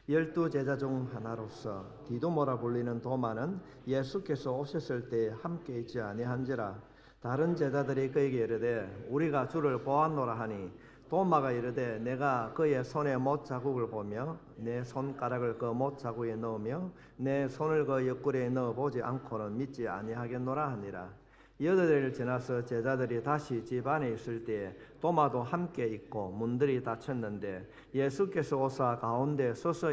12 제자 중 하나로서 디도모라 불리는 도마는 예수께서 오셨을 때 함께 있지 아니한지라. 다른 제자들이 그에게 이르되 우리가 주를 보았노라 하니 도마가 이르되 내가 그의 손에 못 자국을 보며 내 손가락을 그 못 자국에 넣으며 내 손을 그 옆구리에 넣어 보지 않고는 믿지 아니하겠노라 하니라. 8일을 지나서 제자들이 다시 집 안에 있을 때에 도마도 함께 있고 문들이 닫혔는데 예수께서 오사 가운데 서서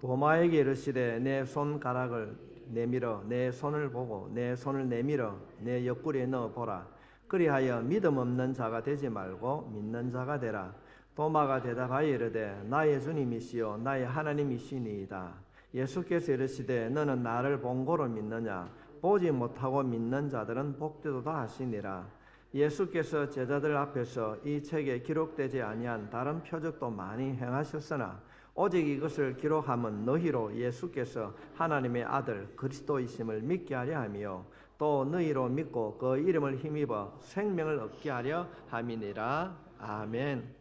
도마에게 이르시되 내 손가락을 내밀어 내 손을 보고 내 손을 내밀어 내 옆구리에 넣어 보라. 그리하여 믿음 없는 자가 되지 말고 믿는 자가 되라. 도마가 대답하여 이르되 나의 주님이시요 나의 하나님이시니이다. 예수께서 이르시되 너는 나를 본고로 믿느냐? 보지 못하고 믿는 자들은 복되도다 하시니라. 예수께서 제자들 앞에서 이 책에 기록되지 아니한 다른 표적도 많이 행하셨으나 오직 이것을 기록함은 너희로 예수께서 하나님의 아들 그리스도이심을 믿게 하려 함이요 또 너희로 믿고 그 이름을 힘입어 생명을 얻게 하려 함이니라. 아멘.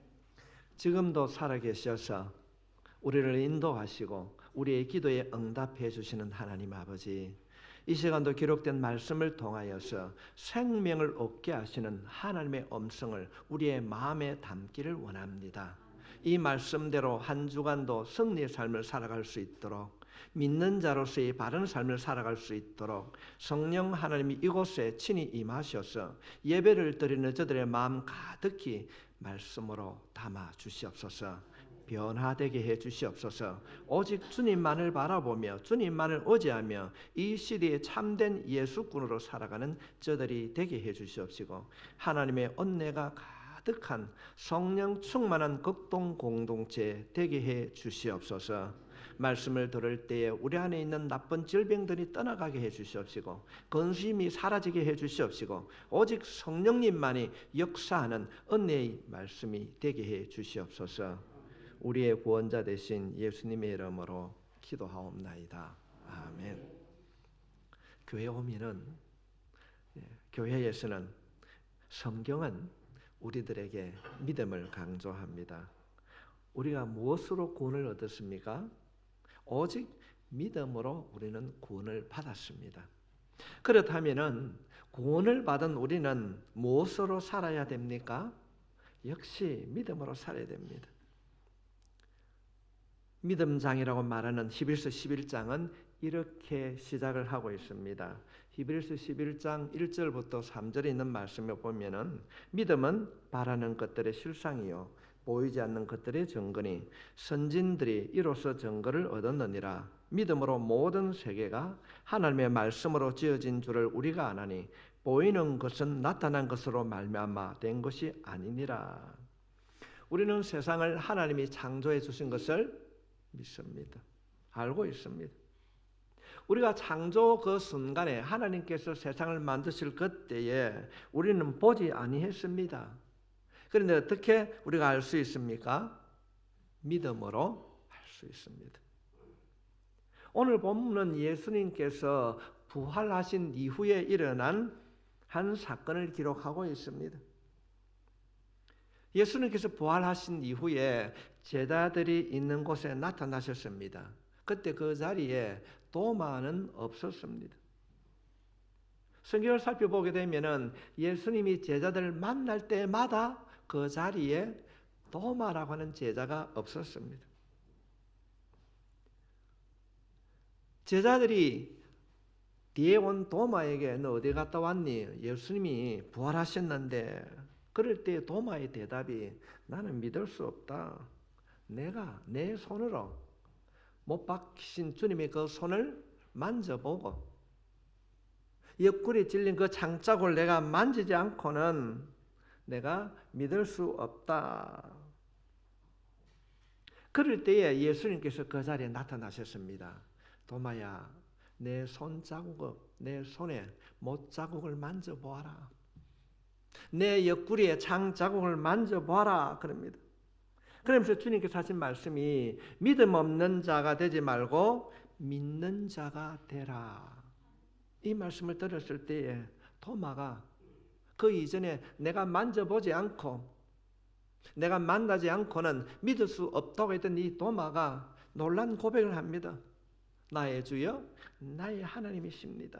지금도 살아계셔서 우리를 인도하시고 우리의 기도에 응답해 주시는 하나님 아버지, 이 시간도 기록된 말씀을 통하여서 생명을 얻게 하시는 하나님의 음성을 우리의 마음에 담기를 원합니다. 이 말씀대로 한 주간도 승리의 삶을 살아갈 수 있도록, 믿는 자로서의 바른 삶을 살아갈 수 있도록 성령 하나님이 이곳에 친히 임하셔서 예배를 드리는 저들의 마음 가득히 말씀으로 담아 주시옵소서. 변화되게 해 주시옵소서. 오직 주님만을 바라보며 주님만을 의지하며 이 시대에 참된 예수꾼으로 살아가는 저들이 되게 해 주시옵시고, 하나님의 은혜가 가득한 성령 충만한 극동 공동체 되게 해 주시옵소서. 말씀을 들을 때에 우리 안에 있는 나쁜 질병들이 떠나가게 해 주시옵시고, 근심이 사라지게 해 주시옵시고, 오직 성령님만이 역사하는 은혜의 말씀이 되게 해 주시옵소서. 우리의 구원자 되신 예수님의 이름으로 기도하옵나이다. 아멘. 교회 오면은, 교회에서는 성경은 우리들에게 믿음을 강조합니다. 우리가 무엇으로 구원을 얻었습니까? 오직 믿음으로 우리는 구원을 받았습니다. 그렇다면은 구원을 받은 우리는 무엇으로 살아야 됩니까? 역시 믿음으로 살아야 됩니다. 믿음장이라고 말하는 히브리서 11장은 이렇게 시작을 하고 있습니다. 히브리서 11장 1절부터 3절에 있는 말씀에 보면은 믿음은 바라는 것들의 실상이요 보이지 않는 것들의 증거니 선진들이 이로써 증거를 얻었느니라. 믿음으로 모든 세계가 하나님의 말씀으로 지어진 줄을 우리가 아나니 보이는 것은 나타난 것으로 말미암아 된 것이 아니니라. 우리는 세상을 하나님이 창조해 주신 것을 믿습니다. 알고 있습니다. 우리가 창조 그 순간에 하나님께서 세상을 만드실 그때에 우리는 보지 아니했습니다. 그런데 어떻게 우리가 알 수 있습니까? 믿음으로 알 수 있습니다. 오늘 본문은 예수님께서 부활하신 이후에 일어난 한 사건을 기록하고 있습니다. 예수님께서 부활하신 이후에 제자들이 있는 곳에 나타나셨습니다. 그때 그 자리에 도마는 없었습니다. 성경을 살펴보게 되면 예수님이 제자들을 만날 때마다 그 자리에 도마라고 하는 제자가 없었습니다. 제자들이 뒤에 온 도마에게 너 어디 갔다 왔니? 예수님이 부활하셨는데, 그럴 때 도마의 대답이 나는 믿을 수 없다. 내가 내 손으로 못 박히신 주님의 그 손을 만져보고 옆구리에 찔린 그 장자국을 내가 만지지 않고는 내가 믿을 수 없다. 그럴 때에 예수님께서 그 자리에 나타나셨습니다. 도마야, 내 내 손에 못 자국을 만져보아라. 내 옆구리에 장 자국을 만져보아라. 그럽니다. 그러면서 주님께서 하신 말씀이 믿음 없는 자가 되지 말고 믿는 자가 되라. 이 말씀을 들었을 때에 도마가 그 이전에 내가 만져보지 않고 내가 만나지 않고는 믿을 수 없다고 했던 이 도마가 놀란 고백을 합니다. 나의 주여, 나의 하나님이십니다.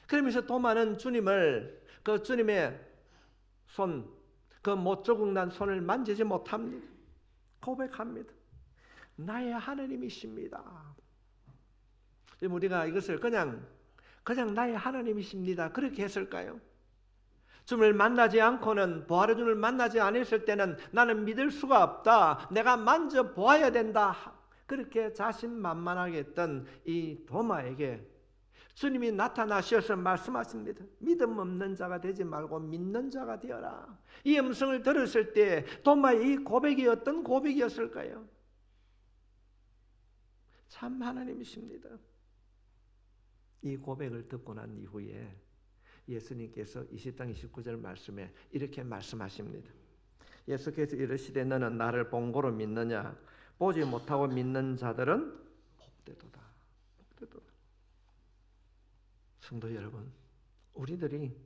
그러면서 도마는 주님을, 그 주님의 손, 그 못 조국 난 손을 만지지 못합니다. 고백합니다. 나의 하나님이십니다. 우리가 이것을 그냥 나의 하나님이십니다, 그렇게 했을까요? 주님을 만나지 않고는, 부활의 주님을 만나지 않았을 때는 나는 믿을 수가 없다, 내가 만져보아야 된다, 그렇게 자신만만하게 했던 이 도마에게 주님이 나타나셔서 말씀하십니다. 믿음 없는 자가 되지 말고 믿는 자가 되어라. 이 음성을 들었을 때 도마의 이 고백이 어떤 고백이었을까요? 참 하나님이십니다. 이 고백을 듣고 난 이후에 예수님께서 20장 29절 말씀에 이렇게 말씀하십니다. 예수께서 이르시되 너는 나를 본고로 믿느냐? 보지 못하고 믿는 자들은 복되도다. 복되도다. 성도 여러분, 우리들이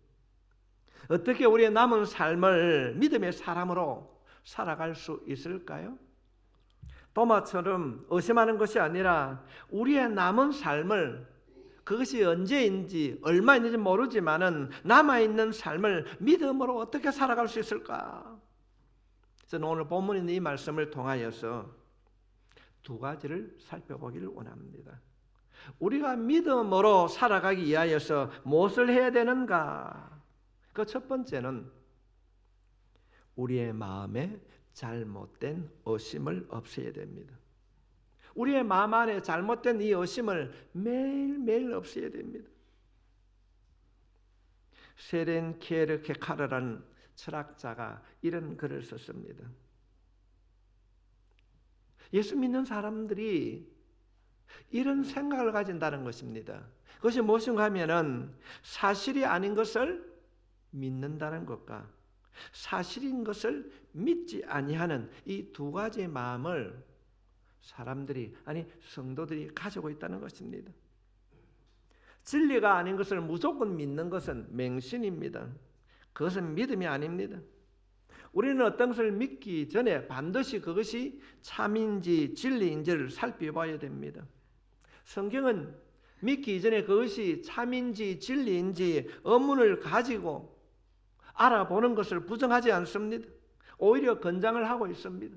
어떻게 우리의 남은 삶을 믿음의 사람으로 살아갈 수 있을까요? 도마처럼 의심하는 것이 아니라 우리의 남은 삶을, 그것이 언제인지 얼마인지 모르지만은 남아있는 삶을 믿음으로 어떻게 살아갈 수 있을까? 저는 오늘 본문에 있는 이 말씀을 통하여서 두 가지를 살펴보기를 원합니다. 우리가 믿음으로 살아가기 위하여서 무엇을 해야 되는가? 그 첫 번째는 우리의 마음에 잘못된 의심을 없애야 됩니다. 우리의 마음 안에 잘못된 이 의심을 매일매일 없애야 됩니다. 세렌 키에르케카르라는 철학자가 이런 글을 썼습니다. 예수 믿는 사람들이 이런 생각을 가진다는 것입니다. 그것이 무엇인가 하면은 사실이 아닌 것을 믿는다는 것과 사실인 것을 믿지 아니하는 이 두 가지의 마음을 사람들이, 아니 성도들이 가지고 있다는 것입니다. 진리가 아닌 것을 무조건 믿는 것은 맹신입니다. 그것은 믿음이 아닙니다. 우리는 어떤 것을 믿기 전에 반드시 그것이 참인지 진리인지를 살펴봐야 됩니다. 성경은 믿기 전에 그것이 참인지 진리인지 의문을 가지고 알아보는 것을 부정하지 않습니다. 오히려 권장을 하고 있습니다.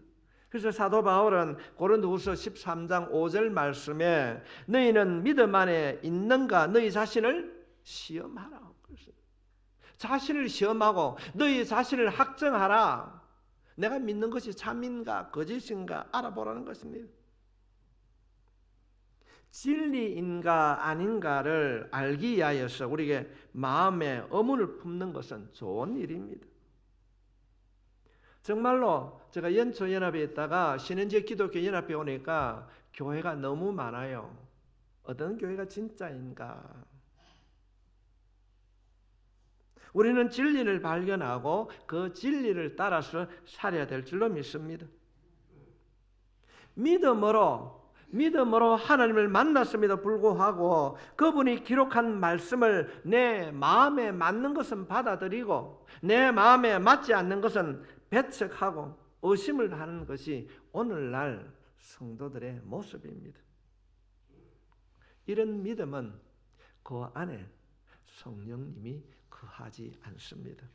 그래서 사도 바울은 고린도후서 13장 5절 말씀에 너희는 믿음 안에 있는가 너희 자신을 시험하라. 자신을 시험하고 너희 자신을 학정하라. 내가 믿는 것이 참인가 거짓인가 알아보라는 것입니다. 진리인가 아닌가를 알기 위하여서 우리에게 마음에 의문을 품는 것은 좋은 일입니다. 정말로 제가 연초연합에 있다가 신현지 기독교 연합에 오니까 교회가 너무 많아요. 어떤 교회가 진짜인가? 우리는 진리를 발견하고 그 진리를 따라서 살아야 될 줄로 믿습니다. 믿음으로 하나님을 만났음에도 불구하고 그분이 기록한 말씀을 내 마음에 맞는 것은 받아들이고 내 마음에 맞지 않는 것은 배척하고 의심을 하는 것이 오늘날 성도들의 모습입니다. 이런 믿음은 그 안에 성령님이 거하지 않습니다.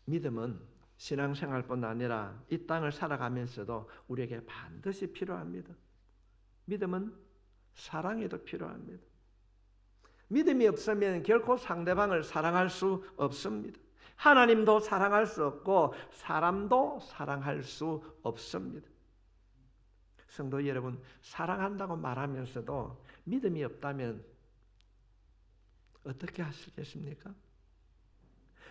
믿음은 신앙생활뿐 아니라 이 땅을 살아가면서도 우리에게 반드시 필요합니다. 믿음은 사랑에도 필요합니다. 믿음이 없으면 결코 상대방을 사랑할 수 없습니다. 하나님도 사랑할 수 없고 사람도 사랑할 수 없습니다. 성도 여러분, 사랑한다고 말하면서도 믿음이 없다면 어떻게 하시겠습니까?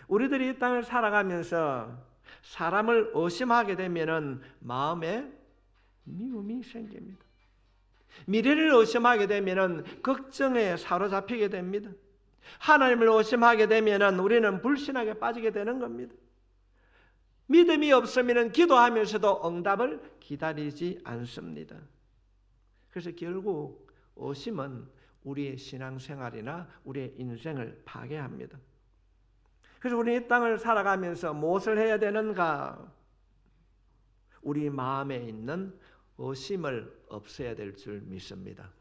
우리들이 이 땅을 살아가면서 사람을 의심하게 되면 마음에 미움이 생깁니다. 미래를 의심하게 되면 걱정에 사로잡히게 됩니다. 하나님을 의심하게 되면 우리는 불신하게 빠지게 되는 겁니다. 믿음이 없으면 기도하면서도 응답을 기다리지 않습니다. 그래서 결국 의심은 우리의 신앙생활이나 우리의 인생을 파괴합니다. 그래서 우리 이 땅을 살아가면서 무엇을 해야 되는가? 우리 마음에 있는 의심을 없애야 될 줄 믿습니다.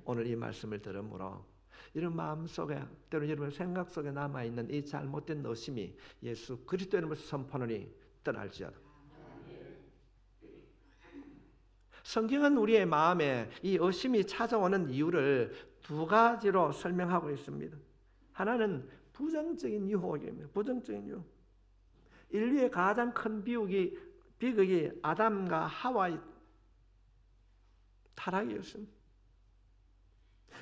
오늘 이 말씀을 들으므로 이런 마음 속에, 때로 여러분 생각 속에 남아있는 이 잘못된 의심이 예수 그리스도 이름으로 선포하노니 떠날지어다. 성경은 우리의 마음에 이 의심이 찾아오는 이유를 두 가지로 설명하고 있습니다. 하나는 부정적인 유혹입니다. 부정적인 유혹. 인류의 가장 큰 비극이 아담과 하와의 타락이었습니다.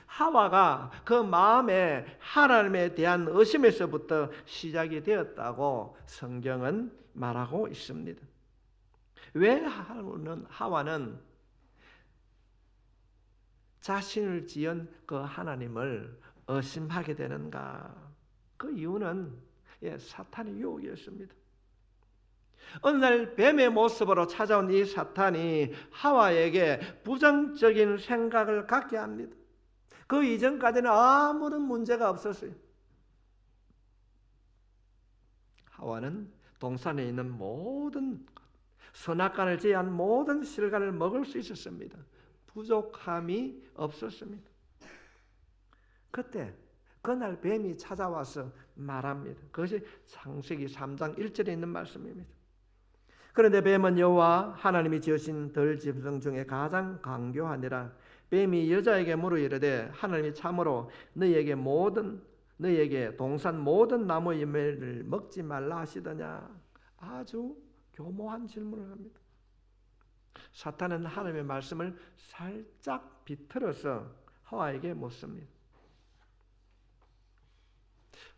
하와가 그 마음에 하나님에 대한 의심에서부터 시작이 되었다고 성경은 말하고 있습니다. 왜 하와는 자신을 지은 그 하나님을 의심하게 되는가? 그 이유는 사탄의 유혹이었습니다. 어느 날 뱀의 모습으로 찾아온 이 사탄이 하와에게 부정적인 생각을 갖게 합니다. 그 이전까지는 아무런 문제가 없었어요. 하와는 동산에 있는 모든 선악과를 제외한 모든 실과를 먹을 수 있었습니다. 부족함이 없었습니다. 그때 그날 뱀이 찾아와서 말합니다. 그것이 창세기 3장 1절에 있는 말씀입니다. 그런데 뱀은 여호와 하나님이 지으신 들 짐승 중에 가장 강교하니라. 뱀이 여자에게 물어 이르되 하나님이 참으로 너희에게 동산 모든 나무 열매를 먹지 말라 하시더냐. 아주 교모한 질문을 합니다. 사탄은 하나님의 말씀을 살짝 비틀어서 하와에게 묻습니다.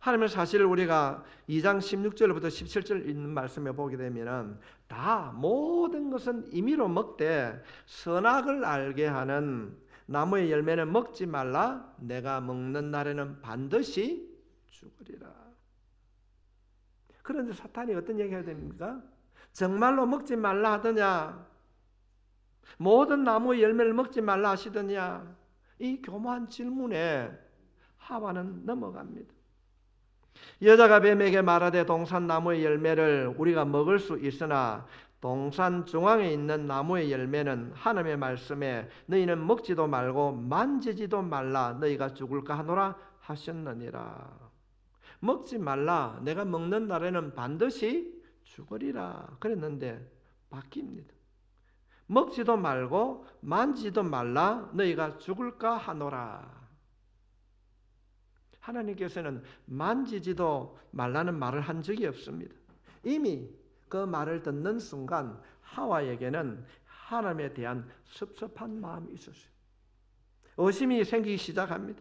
하나님의 사실을 우리가 2장 16절부터 17절 있는 말씀에 보게 되면 다 모든 것은 임의로 먹되 선악을 알게 하는 나무의 열매는 먹지 말라. 내가 먹는 날에는 반드시 죽으리라. 그런데 사탄이 어떤 얘기해야 됩니까? 정말로 먹지 말라 하더냐? 모든 나무의 열매를 먹지 말라 하시더냐? 이 교묘한 질문에 하와는 넘어갑니다. 여자가 뱀에게 말하되 동산 나무의 열매를 우리가 먹을 수 있으나 동산 중앙에 있는 나무의 열매는 하나님의 말씀에 너희는 먹지도 말고 만지지도 말라 너희가 죽을까 하노라 하셨느니라. 먹지 말라. 내가 먹는 날에는 반드시 죽으리라. 그랬는데 바뀝니다. 먹지도 말고 만지지도 말라 너희가 죽을까 하노라. 하나님께서는 만지지도 말라는 말을 한 적이 없습니다. 이미 그 말을 듣는 순간 하와에게는 하나님에 대한 섭섭한 마음이 있었어요. 의심이 생기기 시작합니다.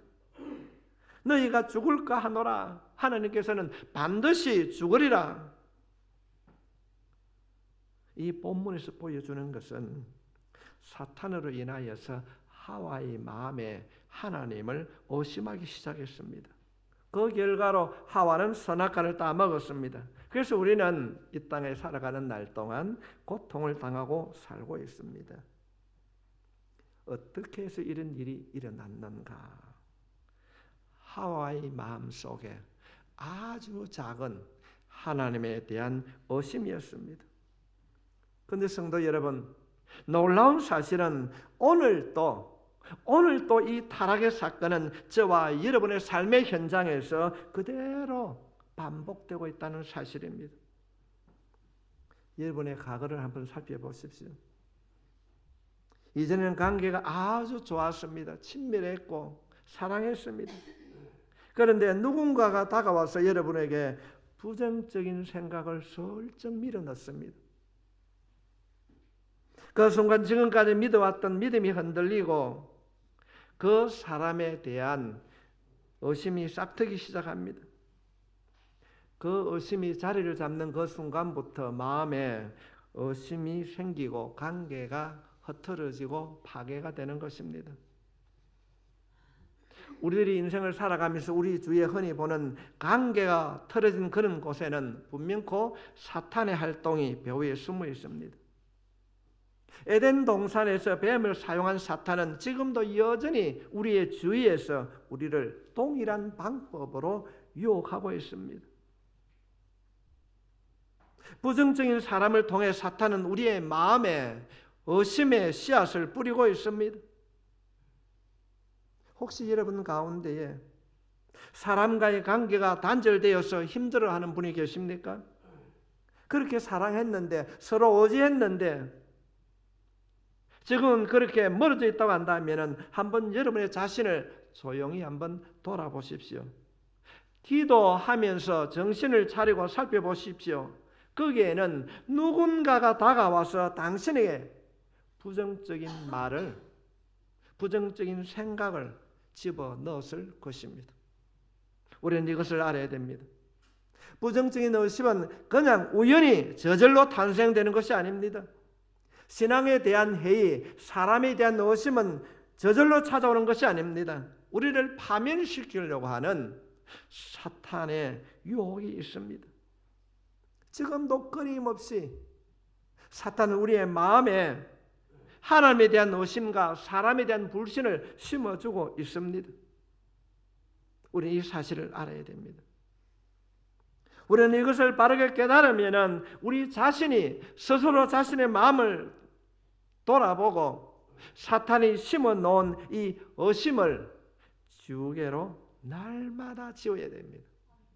너희가 죽을까 하노라. 하나님께서는 반드시 죽으리라. 이 본문에서 보여주는 것은 사탄으로 인하여서 하와의 마음에 하나님을 의심하기 시작했습니다. 그 결과로 하와는 선악과를 따먹었습니다. 그래서 우리는 이 땅에 살아가는 날 동안 고통을 당하고 살고 있습니다. 어떻게 해서 이런 일이 일어났는가? 하와의 마음속에 아주 작은 하나님에 대한 의심이었습니다. 그런데 성도 여러분, 놀라운 사실은 오늘도 이 타락의 사건은 저와 여러분의 삶의 현장에서 그대로 반복되고 있다는 사실입니다. 여러분의 과거를 한번 살펴보십시오. 이전에는 관계가 아주 좋았습니다. 친밀했고 사랑했습니다. 그런데 누군가가 다가와서 여러분에게 부정적인 생각을 슬쩍 밀어넣습니다. 그 순간 지금까지 믿어왔던 믿음이 흔들리고 그 사람에 대한 의심이 싹트기 시작합니다. 그 의심이 자리를 잡는 그 순간부터 마음에 의심이 생기고 관계가 흐트러지고 파괴가 되는 것입니다. 우리들이 인생을 살아가면서 우리 주위에 흔히 보는 관계가 틀어진 그런 곳에는 분명코 사탄의 활동이 배후에 숨어 있습니다. 에덴 동산에서 뱀을 사용한 사탄은 지금도 여전히 우리의 주위에서 우리를 동일한 방법으로 유혹하고 있습니다. 부정적인 사람을 통해 사탄은 우리의 마음에 의심의 씨앗을 뿌리고 있습니다. 혹시 여러분 가운데에 사람과의 관계가 단절되어서 힘들어하는 분이 계십니까? 그렇게 사랑했는데, 서로 의지했는데 지금은 그렇게 멀어져 있다고 한다면 한번 여러분의 자신을 조용히 한번 돌아보십시오. 기도하면서 정신을 차리고 살펴보십시오. 거기에는 누군가가 다가와서 당신에게 부정적인 말을, 부정적인 생각을 집어넣었을 것입니다. 우리는 이것을 알아야 됩니다. 부정적인 의심은 그냥 우연히 저절로 탄생되는 것이 아닙니다. 신앙에 대한 회의, 사람에 대한 의심은 저절로 찾아오는 것이 아닙니다. 우리를 파멸시키려고 하는 사탄의 유혹이 있습니다. 지금도 끊임없이 사탄은 우리의 마음에 하나님에 대한 의심과 사람에 대한 불신을 심어주고 있습니다. 우리는 이 사실을 알아야 됩니다. 우리는 이것을 바르게 깨달으면 우리 자신이 스스로 자신의 마음을 돌아보고 사탄이 심어놓은 이 의심을 주개로 날마다 지워야 됩니다.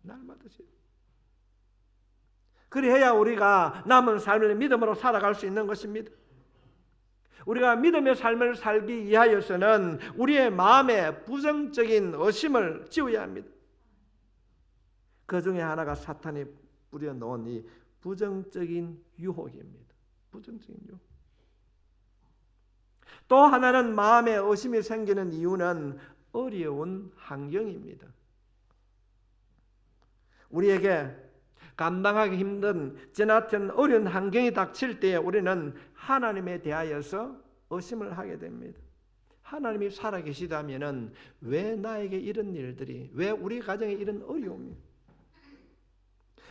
날마다 지워야 됩니다. 그래야 우리가 남은 삶을 믿음으로 살아갈 수 있는 것입니다. 우리가 믿음의 삶을 살기 위하여서는 우리의 마음에 부정적인 의심을 지워야 합니다. 그 중에 하나가 사탄이 뿌려놓은 이 부정적인 유혹입니다. 부정적인 유혹. 또 하나는 마음에 의심이 생기는 이유는 어려운 환경입니다. 우리에게 감당하기 힘든 지나친 어려운 환경이 닥칠 때에 우리는 하나님에 대하여서 의심을 하게 됩니다. 하나님이 살아계시다면 왜 나에게 이런 일들이, 왜 우리 가정에 이런 어려움이,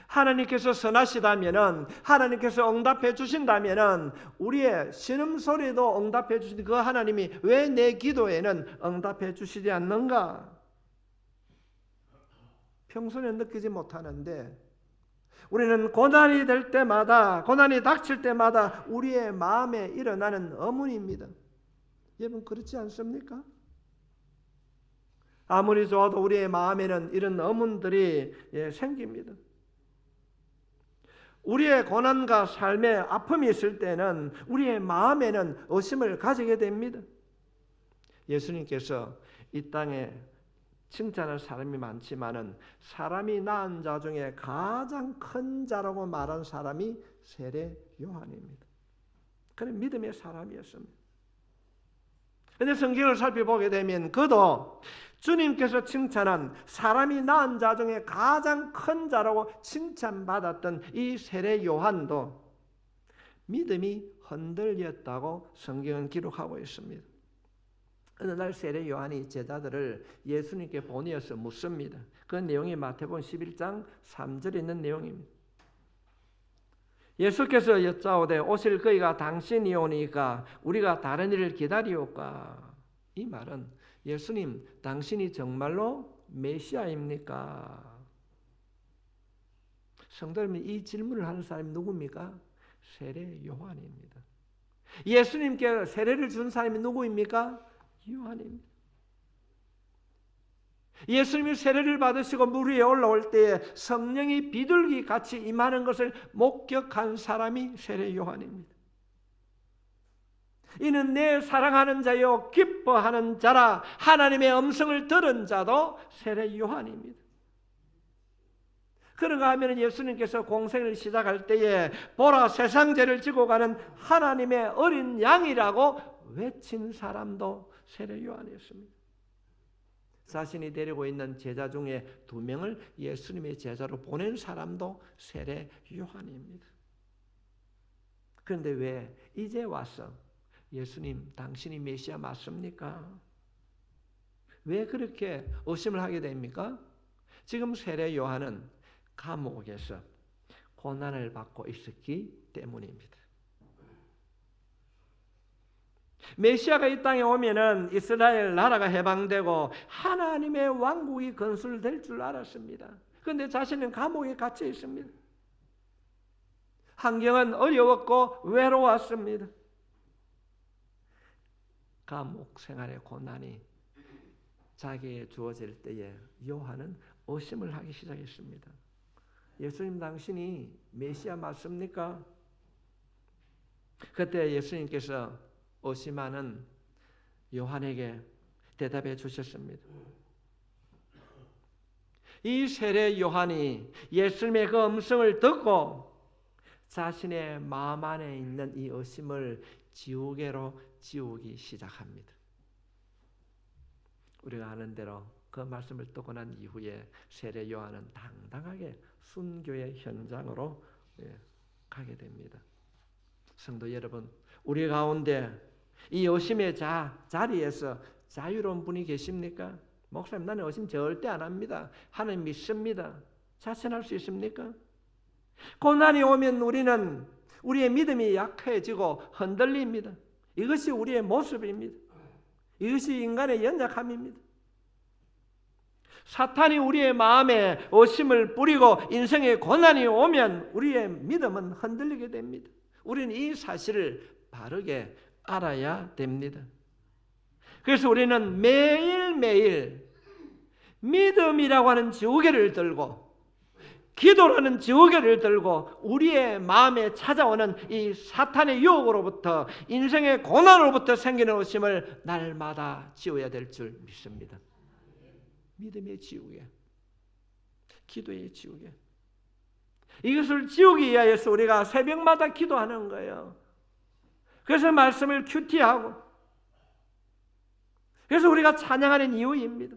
하나님께서 선하시다면, 하나님께서 응답해 주신다면 우리의 신음소리도 응답해 주신 그 하나님이 왜 내 기도에는 응답해 주시지 않는가? 평소에는 느끼지 못하는데 우리는 고난이 될 때마다, 고난이 닥칠 때마다 우리의 마음에 일어나는 의문입니다. 여러분 그렇지 않습니까? 아무리 좋아도 우리의 마음에는 이런 의문들이 생깁니다. 우리의 고난과 삶의 아픔이 있을 때는 우리의 마음에는 의심을 가지게 됩니다. 예수님께서 이 땅에 칭찬할 사람이 많지만은 사람이 낳은 자 중에 가장 큰 자라고 말한 사람이 세례 요한입니다. 그는 믿음의 사람이었습니다. 그런데 성경을 살펴보게 되면 그도 주님께서 칭찬한 사람이 낳은 자 중에 가장 큰 자라고 칭찬받았던 이 세례 요한도 믿음이 흔들렸다고 성경은 기록하고 있습니다. 어느 날 세례 요한이 제자들을 예수님께 보내어서 묻습니다. 그 내용이 마태복음 11장 3절에 있는 내용입니다. 예수께서 여짜오되 오실 그이가 당신이 오니까 우리가 다른 일을 기다리올까? 이 말은 예수님 당신이 정말로 메시아입니까? 성도 여러분, 이 질문을 하는 사람이 누굽니까? 세례 요한입니다. 예수님께 세례를 준 사람이 누구입니까? 요한입니다. 예수님이 세례를 받으시고 물 위에 올라올 때에 성령이 비둘기 같이 임하는 것을 목격한 사람이 세례 요한입니다. 이는 내 사랑하는 자요 기뻐하는 자라. 하나님의 음성을 들은 자도 세례 요한입니다. 그런가 하면 예수님께서 공생을 시작할 때에 보라 세상 죄를 지고 가는 하나님의 어린 양이라고 외친 사람도 세례 요한이었습니다. 자신이 데리고 있는 제자 중에 2명을 예수님의 제자로 보낸 사람도 세례 요한입니다. 그런데 왜 이제 와서 예수님 당신이 메시아 맞습니까? 왜 그렇게 의심을 하게 됩니까? 지금 세례 요한은 감옥에서 고난을 받고 있었기 때문입니다. 메시아가 이 땅에 오면은 이스라엘 나라가 해방되고 하나님의 왕국이 건설될 줄 알았습니다. 그런데 자신은 감옥에 갇혀 있습니다. 환경은 어려웠고 외로웠습니다. 감옥 생활의 고난이 자기에게 주어질 때에 요한은 의심을 하기 시작했습니다. 예수님, 당신이 메시아 맞습니까? 그때 예수님께서 의심하는 요한에게 대답해 주셨습니다. 이 세례 요한이 예수님의 그 음성을 듣고 자신의 마음 안에 있는 이 의심을 지우개로 지우기 시작합니다. 우리가 아는 대로 그 말씀을 듣고 난 이후에 세례 요한은 당당하게 순교의 현장으로 가게 됩니다. 성도 여러분, 우리 가운데 이 의심의 자리에서 자유로운 분이 계십니까? 목사님, 나는 의심 절대 안 합니다. 하나님 믿습니다. 자신할 수 있습니까? 고난이 오면 우리는 우리의 믿음이 약해지고 흔들립니다. 이것이 우리의 모습입니다. 이것이 인간의 연약함입니다. 사탄이 우리의 마음에 의심을 뿌리고 인생의 고난이 오면 우리의 믿음은 흔들리게 됩니다. 우리는 이 사실을 바르게 알아야 됩니다. 그래서 우리는 매일매일 믿음이라고 하는 지우개를 들고 기도라는 지우개를 들고 우리의 마음에 찾아오는 이 사탄의 유혹으로부터 인생의 고난으로부터 생기는 의심을 날마다 지워야 될 줄 믿습니다. 믿음의 지우개, 기도의 지우개. 이것을 지우기 위하여서 우리가 새벽마다 기도하는 거예요. 그래서 말씀을 큐티하고 그래서 우리가 찬양하는 이유입니다.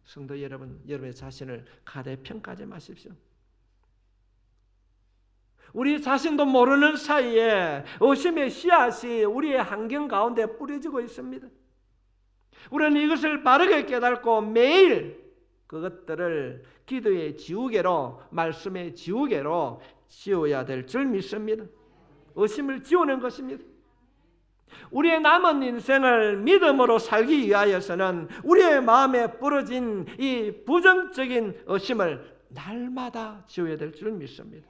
성도 여러분, 여러분의 자신을 가대평가하지 마십시오. 우리 자신도 모르는 사이에 의심의 씨앗이 우리의 환경 가운데 뿌려지고 있습니다. 우리는 이것을 바르게 깨닫고 매일 그것들을 기도의 지우개로, 말씀의 지우개로 지워야 될 줄 믿습니다. 의심을 지우는 것입니다. 우리의 남은 인생을 믿음으로 살기 위하여서는 우리의 마음에 뿌려진 이 부정적인 의심을 날마다 지워야 될 줄 믿습니다.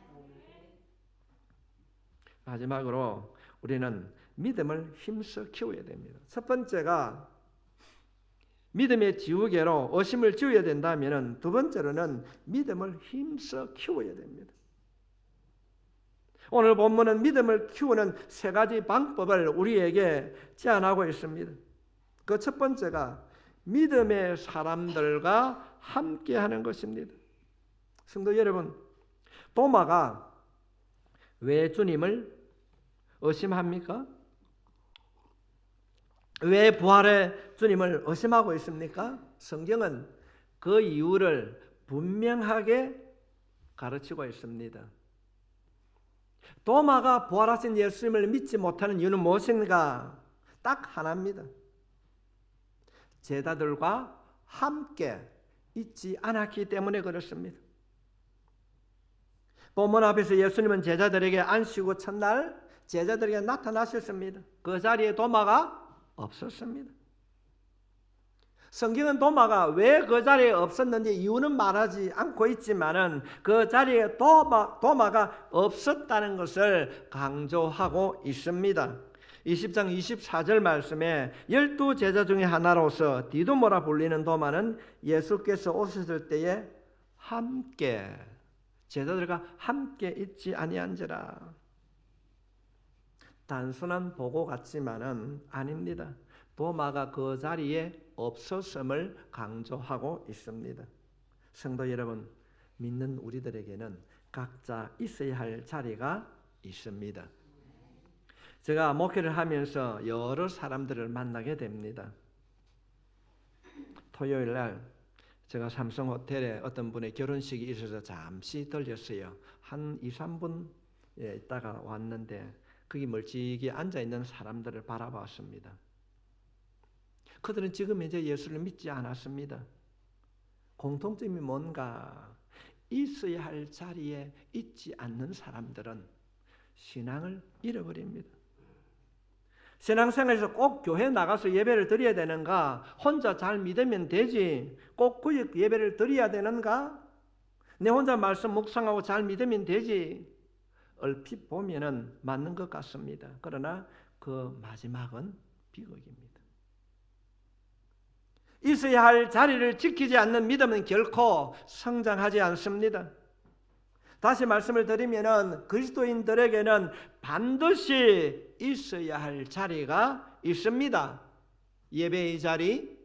마지막으로 우리는 믿음을 힘써 키워야 됩니다. 첫 번째가 믿음의 지우개로 의심을 지워야 된다면 두 번째로는 믿음을 힘써 키워야 됩니다. 오늘 본문은 믿음을 키우는 세 가지 방법을 우리에게 제안하고 있습니다. 그 첫 번째가 믿음의 사람들과 함께하는 것입니다. 성도 여러분, 도마가 왜 주님을 의심합니까? 왜 부활의 주님을 의심하고 있습니까? 성경은 그 이유를 분명하게 가르치고 있습니다. 도마가 부활하신 예수님을 믿지 못하는 이유는 무엇인가? 딱 하나입니다. 제자들과 함께 있지 않았기 때문에 그렇습니다. 본문 앞에서 예수님은 제자들에게 안식구 첫날 제자들에게 나타나셨습니다. 그 자리에 도마가 없었습니다. 성경은 도마가 왜 그 자리에 없었는지 이유는 말하지 않고 있지만은 그 자리에 도마가 없었다는 것을 강조하고 있습니다. 20장 24절 말씀에 12 제자 중에 하나로서 디두모라 불리는 도마는 예수께서 오셨을 때에 함께 제자들과 함께 있지 아니한지라. 단순한 보고 같지만은 아닙니다. 도마가 그 자리에 없었음을 강조하고 있습니다. 성도 여러분, 믿는 우리들에게는 각자 있어야 할 자리가 있습니다. 제가 목회를 하면서 여러 사람들을 만나게 됩니다. 토요일 날 제가 삼성호텔에 어떤 분의 결혼식이 있어서 잠시 들렸어요. 한 2, 3분 있다가 왔는데 거기 멀찍이 앉아있는 사람들을 바라봤습니다. 그들은 지금 이제 예수를 믿지 않았습니다. 공통점이 뭔가? 있어야 할 자리에 있지 않는 사람들은 신앙을 잃어버립니다. 신앙생활에서 꼭 교회 나가서 예배를 드려야 되는가? 혼자 잘 믿으면 되지. 꼭 구역 예배를 드려야 되는가? 내 혼자 말씀 묵상하고 잘 믿으면 되지. 얼핏 보면은 맞는 것 같습니다. 그러나 그 마지막은 비극입니다. 있어야 할 자리를 지키지 않는 믿음은 결코 성장하지 않습니다. 다시 말씀을 드리면은 그리스도인들에게는 반드시 있어야 할 자리가 있습니다. 예배의 자리,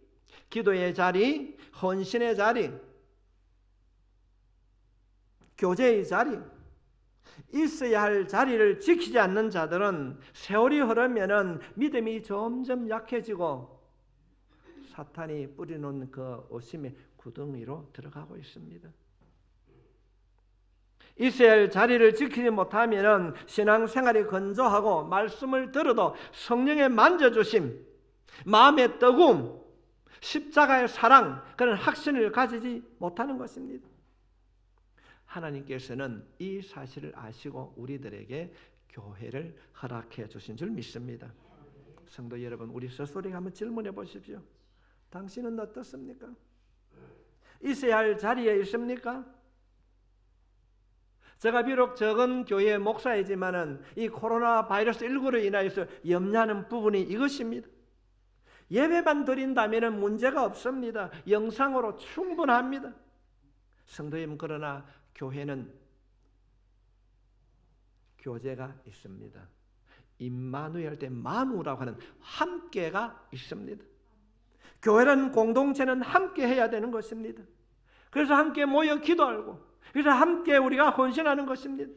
기도의 자리, 헌신의 자리, 교제의 자리, 있어야 할 자리를 지키지 않는 자들은 세월이 흐르면은 믿음이 점점 약해지고 사탄이 뿌리놓은 그 오심의 구덩이로 들어가고 있습니다. 있어야 할 자리를 지키지 못하면은 신앙생활이 건조하고 말씀을 들어도 성령의 만져주심, 마음의 뜨거움, 십자가의 사랑, 그런 확신을 가지지 못하는 것입니다. 하나님께서는 이 사실을 아시고 우리들에게 교회를 허락해 주신 줄 믿습니다. 성도 여러분, 우리 스스로에게 한번 질문해 보십시오. 당신은 어떻습니까? 있어야 할 자리에 있습니까? 제가 비록 적은 교회의 목사이지만은 이 코로나 바이러스 19로 인하여서 염려하는 부분이 이것입니다. 예배만 드린다면 문제가 없습니다. 영상으로 충분합니다. 성도 여러분, 그러나 교회는 교제가 있습니다. 임마누엘 때 마누라고 하는 함께가 있습니다. 교회는 공동체는 함께 해야 되는 것입니다. 그래서 함께 모여 기도하고, 그래서 함께 우리가 헌신하는 것입니다.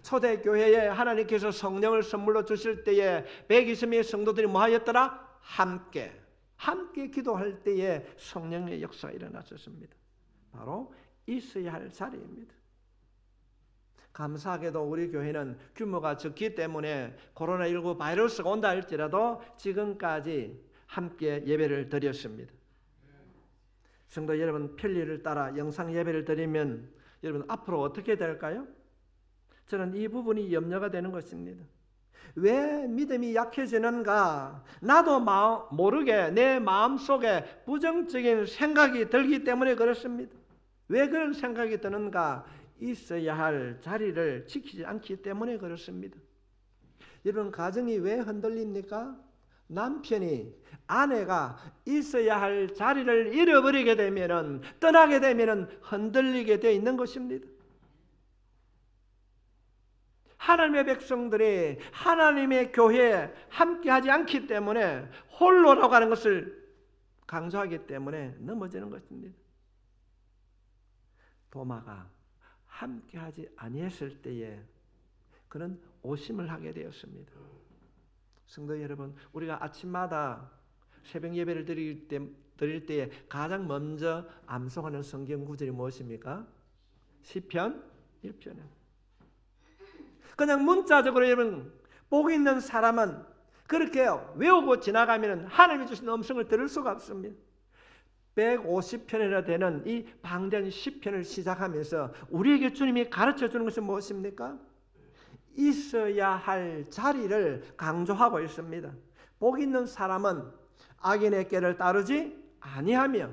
초대교회에 하나님께서 성령을 선물로 주실 때에 120명의 성도들이 뭐 하였더라? 함께 기도할 때에 성령의 역사가 일어났었습니다. 바로 있어야 할 자리입니다. 감사하게도 우리 교회는 규모가 적기 때문에 코로나19 바이러스가 온다 할지라도 지금까지 함께 예배를 드렸습니다. 성도 여러분, 편리를 따라 영상 예배를 드리면 여러분 앞으로 어떻게 될까요? 저는 이 부분이 염려가 되는 것입니다. 왜 믿음이 약해지는가? 나도 모르게 내 마음속에 부정적인 생각이 들기 때문에 그렇습니다. 왜 그런 생각이 드는가? 있어야 할 자리를 지키지 않기 때문에 그렇습니다. 여러분, 가정이 왜 흔들립니까? 남편이, 아내가 있어야 할 자리를 잃어버리게 되면은, 떠나게 되면은 흔들리게 되어 있는 것입니다. 하나님의 백성들이 하나님의 교회에 함께하지 않기 때문에 홀로라고 하는 것을 강조하기 때문에 넘어지는 것입니다. 도마가 함께하지 아니했을 때에 그는 오심을 하게 되었습니다. 성도 여러분, 우리가 아침마다 새벽 예배를 드릴 때에 가장 먼저 암송하는 성경 구절이 무엇입니까? 시편 1편에. 그냥 문자적으로 여러분 복 있는 사람은 그렇게 외우고 지나가면 하나님이 주신 음성을 들을 수가 없습니다. 150편이나 되는 이 방대한 시편을 시작하면서 우리에게 주님이 가르쳐 주는 것은 무엇입니까? 있어야 할 자리를 강조하고 있습니다. 복 있는 사람은 악인의 길을 따르지 아니하며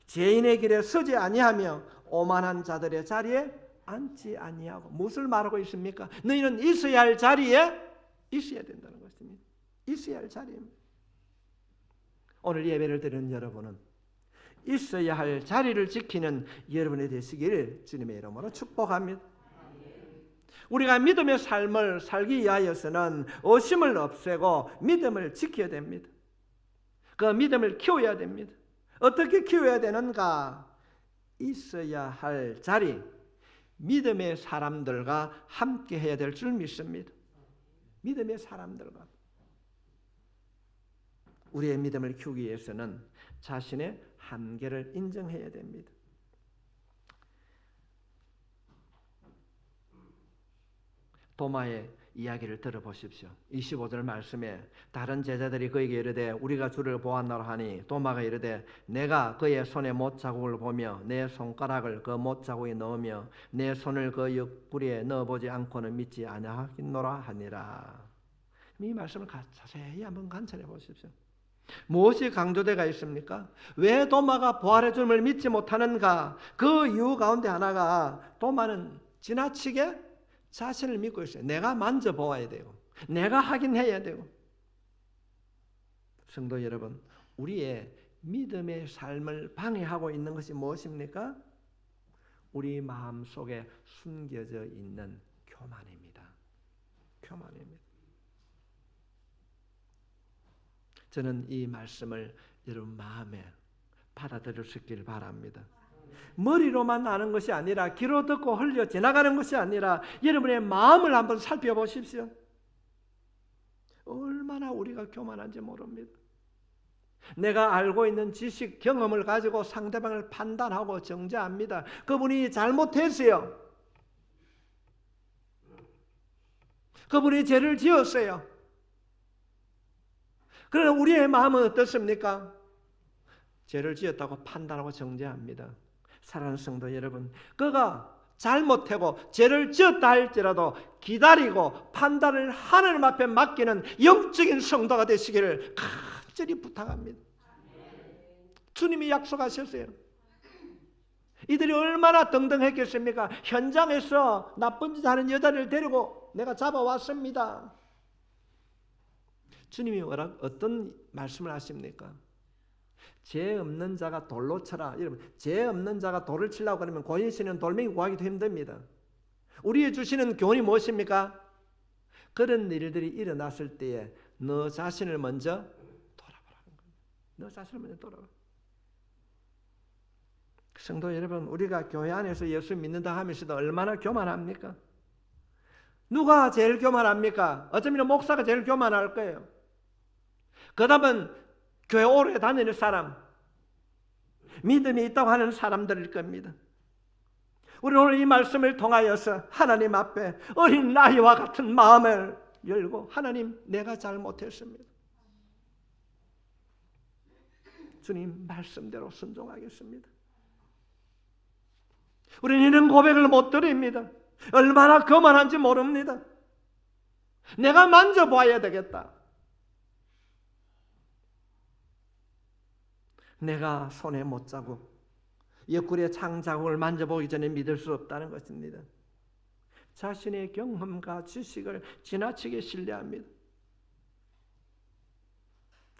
죄인의 길에 서지 아니하며 오만한 자들의 자리에 앉지 아니하고. 무엇을 말하고 있습니까? 너희는 있어야 할 자리에 있어야 된다는 것입니다. 있어야 할 자리입니다. 오늘 예배를 드리는 여러분은 있어야 할 자리를 지키는 여러분이 되시기를 주님의 이름으로 축복합니다. 우리가 믿음의 삶을 살기 위하여서는 의심을 없애고 믿음을 지켜야 됩니다. 그 믿음을 키워야 됩니다. 어떻게 키워야 되는가? 있어야 할 자리, 믿음의 사람들과 함께 해야 될 줄 믿습니다. 믿음의 사람들과. 우리의 믿음을 키우기 위해서는 자신의 한계를 인정해야 됩니다. 도마의 이야기를 들어보십시오. 25절 말씀에 다른 제자들이 그에게 이르되 우리가 주를 보았나라 하니 도마가 이르되 내가 그의 손에 못자국을 보며 내 손가락을 그 못자국에 넣으며 내 손을 그 옆구리에 넣어보지 않고는 믿지 아니하겠노라 하니라. 이 말씀을 자세히 한번 관찰해 보십시오. 무엇이 강조되어 있습니까? 왜 도마가 부활의 주님을 믿지 못하는가? 그 이유 가운데 하나가 도마는 지나치게 자신을 믿고 있어요. 내가 만져보아야 되고 내가 하긴 해야 되고. 성도 여러분, 우리의 믿음의 삶을 방해하고 있는 것이 무엇입니까? 우리 마음속에 숨겨져 있는 교만입니다. 교만입니다. 저는 이 말씀을 여러분 마음에 받아들일 수 있길 바랍니다. 머리로만 아는 것이 아니라 귀로 듣고 흘려 지나가는 것이 아니라 여러분의 마음을 한번 살펴보십시오. 얼마나 우리가 교만한지 모릅니다. 내가 알고 있는 지식, 경험을 가지고 상대방을 판단하고 정죄합니다. 그분이 잘못했어요. 그분이 죄를 지었어요. 그러나 우리의 마음은 어떻습니까? 죄를 지었다고 판단하고 정죄합니다. 사랑하는 성도 여러분, 그가 잘못하고 죄를 지었다 할지라도 기다리고 판단을 하나님 앞에 맡기는 영적인 성도가 되시기를 간절히 부탁합니다. 주님이 약속하셨어요. 이들이 얼마나 등등했겠습니까? 현장에서 나쁜 짓 하는 여자를 데리고 내가 잡아왔습니다. 주님이 어떤 말씀을 하십니까? 죄 없는 자가 돌로 쳐라. 여러분, 죄 없는 자가 돌을 치려고 그러면 고인 씨는 돌멩이 구하기도 힘듭니다. 우리의 주시는 교훈이 무엇입니까? 그런 일들이 일어났을 때에 너 자신을 먼저 돌아보라는 겁니다. 너 자신을 먼저 돌아보라. 성도 여러분, 우리가 교회 안에서 예수 믿는다 하면서도 얼마나 교만합니까? 누가 제일 교만합니까? 어쩌면 목사가 제일 교만할 거예요. 그 다음은 교회 오래 다니는 사람, 믿음이 있다고 하는 사람들일 겁니다. 우리는 오늘 이 말씀을 통하여서 하나님 앞에 어린 나이와 같은 마음을 열고 하나님, 내가 잘못했습니다. 주님 말씀대로 순종하겠습니다. 우리는 이런 고백을 못 드립니다. 얼마나 거만한지 모릅니다. 내가 만져봐야 되겠다. 내가 손에 못자국, 옆구리에 창자국을 만져보기 전에 믿을 수 없다는 것입니다. 자신의 경험과 지식을 지나치게 신뢰합니다.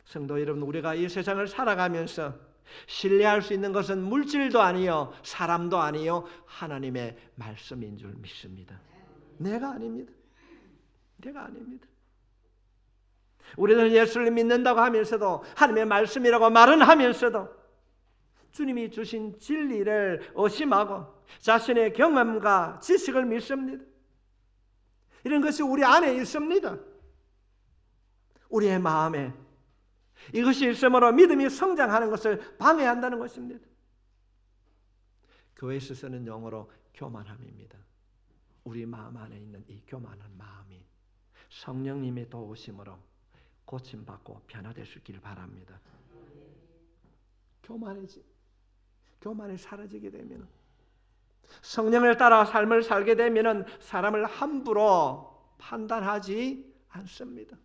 성도 여러분, 우리가 이 세상을 살아가면서 신뢰할 수 있는 것은 물질도 아니요, 사람도 아니요, 하나님의 말씀인 줄 믿습니다. 내가 아닙니다. 내가 아닙니다. 우리는 예수를 믿는다고 하면서도 하나님의 말씀이라고 말은 하면서도 주님이 주신 진리를 의심하고 자신의 경험과 지식을 믿습니다. 이런 것이 우리 안에 있습니다. 우리의 마음에 이것이 있으므로 믿음이 성장하는 것을 방해한다는 것입니다. 교회에서 쓰는 용어로 교만함입니다. 우리 마음 안에 있는 이 교만한 마음이 성령님의 도우심으로 고침받고 변화될 수 있기를 바랍니다. 교만이 사라지게 되면, 성령을 따라 삶을 살게 되면 사람을 함부로 판단하지 않습니다.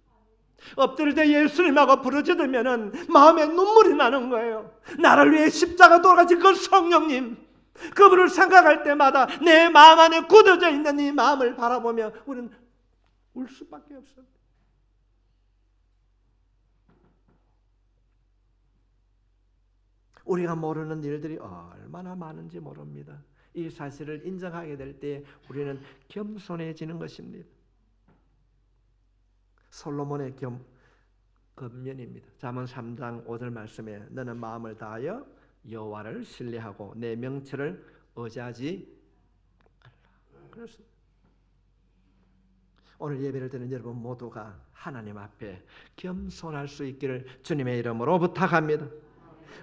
엎드릴 때 예수님하고 부르짖으면 마음에 눈물이 나는 거예요. 나를 위해 십자가 돌아가신 그 성령님, 그분을 생각할 때마다 내 마음 안에 굳어져 있는 이 마음을 바라보며 우리는 울 수밖에 없어요. 우리가 모르는 일들이 얼마나 많은지 모릅니다. 이 사실을 인정하게 될 때 우리는 겸손해지는 것입니다. 솔로몬의 권면입니다. 잠언 3장 5절 말씀에 너는 마음을 다하여 여호와를 신뢰하고 내 명철을 의지하지 말라. 그렇습니다. 오늘 예배를 드리는 여러분 모두가 하나님 앞에 겸손할 수 있기를 주님의 이름으로 부탁합니다.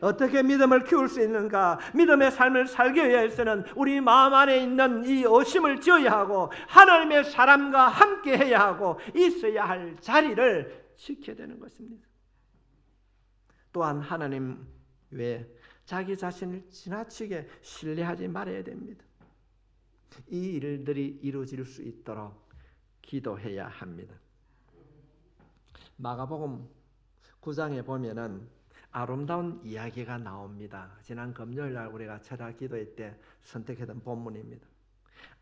어떻게 믿음을 키울 수 있는가? 믿음의 삶을 살기 위해서는 우리 마음 안에 있는 이 의심을 지어야 하고 하나님의 사람과 함께 해야 하고 있어야 할 자리를 지켜야 되는 것입니다. 또한 하나님 외에 자기 자신을 지나치게 신뢰하지 말아야 됩니다. 이 일들이 이루어질 수 있도록 기도해야 합니다. 마가복음 9장에 보면은 아름다운 이야기가 나옵니다. 지난 금요일 날 우리가 철학 기도회 때 선택했던 본문입니다.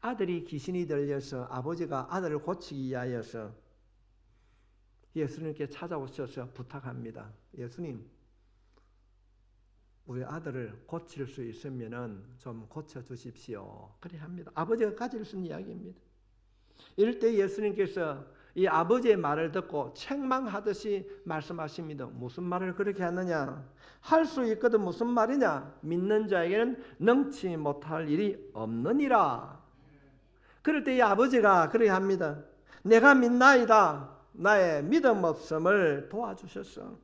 아들이 귀신이 들려서 아버지가 아들을 고치기 위하여서 예수님께 찾아오셔서 부탁합니다. 예수님, 우리 아들을 고칠 수 있으면 좀 고쳐주십시오. 그래 합니다. 아버지가 가질 수 있는 이야기입니다. 이럴 때 예수님께서 이 아버지의 말을 듣고 책망하듯이 말씀하십니다. 무슨 말을 그렇게 하느냐? 할 수 있거든 무슨 말이냐? 믿는 자에게는 능치 못할 일이 없느니라. 그럴 때 이 아버지가 그렇게 합니다. 내가 믿나이다. 나의 믿음 없음을 도와주셨어.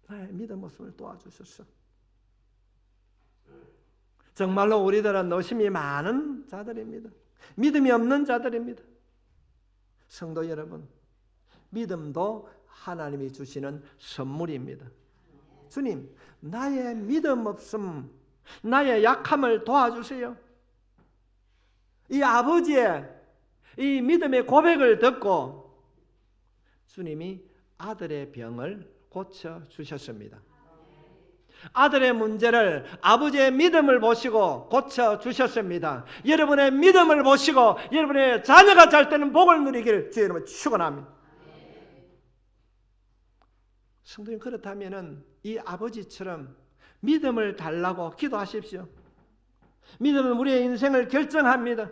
나의 믿음 없음을 도와주셨어. 정말로 우리들은 노심이 많은 자들입니다. 믿음이 없는 자들입니다. 성도 여러분, 믿음도 하나님이 주시는 선물입니다. 주님, 나의 믿음 없음, 나의 약함을 도와주세요. 이 아버지의 이 믿음의 고백을 듣고 주님이 아들의 병을 고쳐주셨습니다. 아들의 문제를 아버지의 믿음을 보시고 고쳐주셨습니다. 여러분의 믿음을 보시고 여러분의 자녀가 잘 때는 복을 누리기를 주의 이름으로 축원합니다. 성도님, 그렇다면 이 아버지처럼 믿음을 달라고 기도하십시오. 믿음은 우리의 인생을 결정합니다.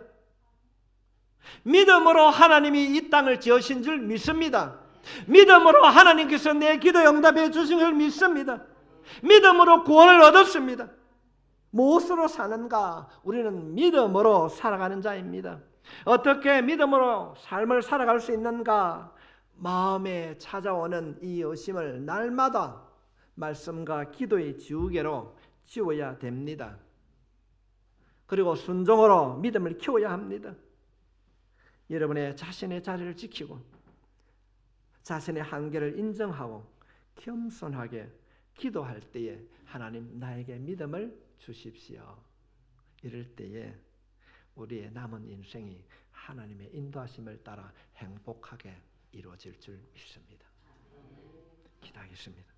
믿음으로 하나님이 이 땅을 지으신 줄 믿습니다. 믿음으로 하나님께서 내 기도 응답해 주신 걸 믿습니다. 믿음으로 구원을 얻었습니다. 무엇으로 사는가? 우리는 믿음으로 살아가는 자입니다. 어떻게 믿음으로 삶을 살아갈 수 있는가? 마음에 찾아오는 이 의심을 날마다 말씀과 기도의 지우개로 지워야 됩니다. 그리고 순종으로 믿음을 키워야 합니다. 여러분의 자신의 자리를 지키고 자신의 한계를 인정하고 겸손하게 기도할 때에 하나님 나에게 믿음을 주십시오. 이럴 때에 우리의 남은 인생이 하나님의 인도하심을 따라 행복하게 이루어질 줄 믿습니다. 기도하겠습니다.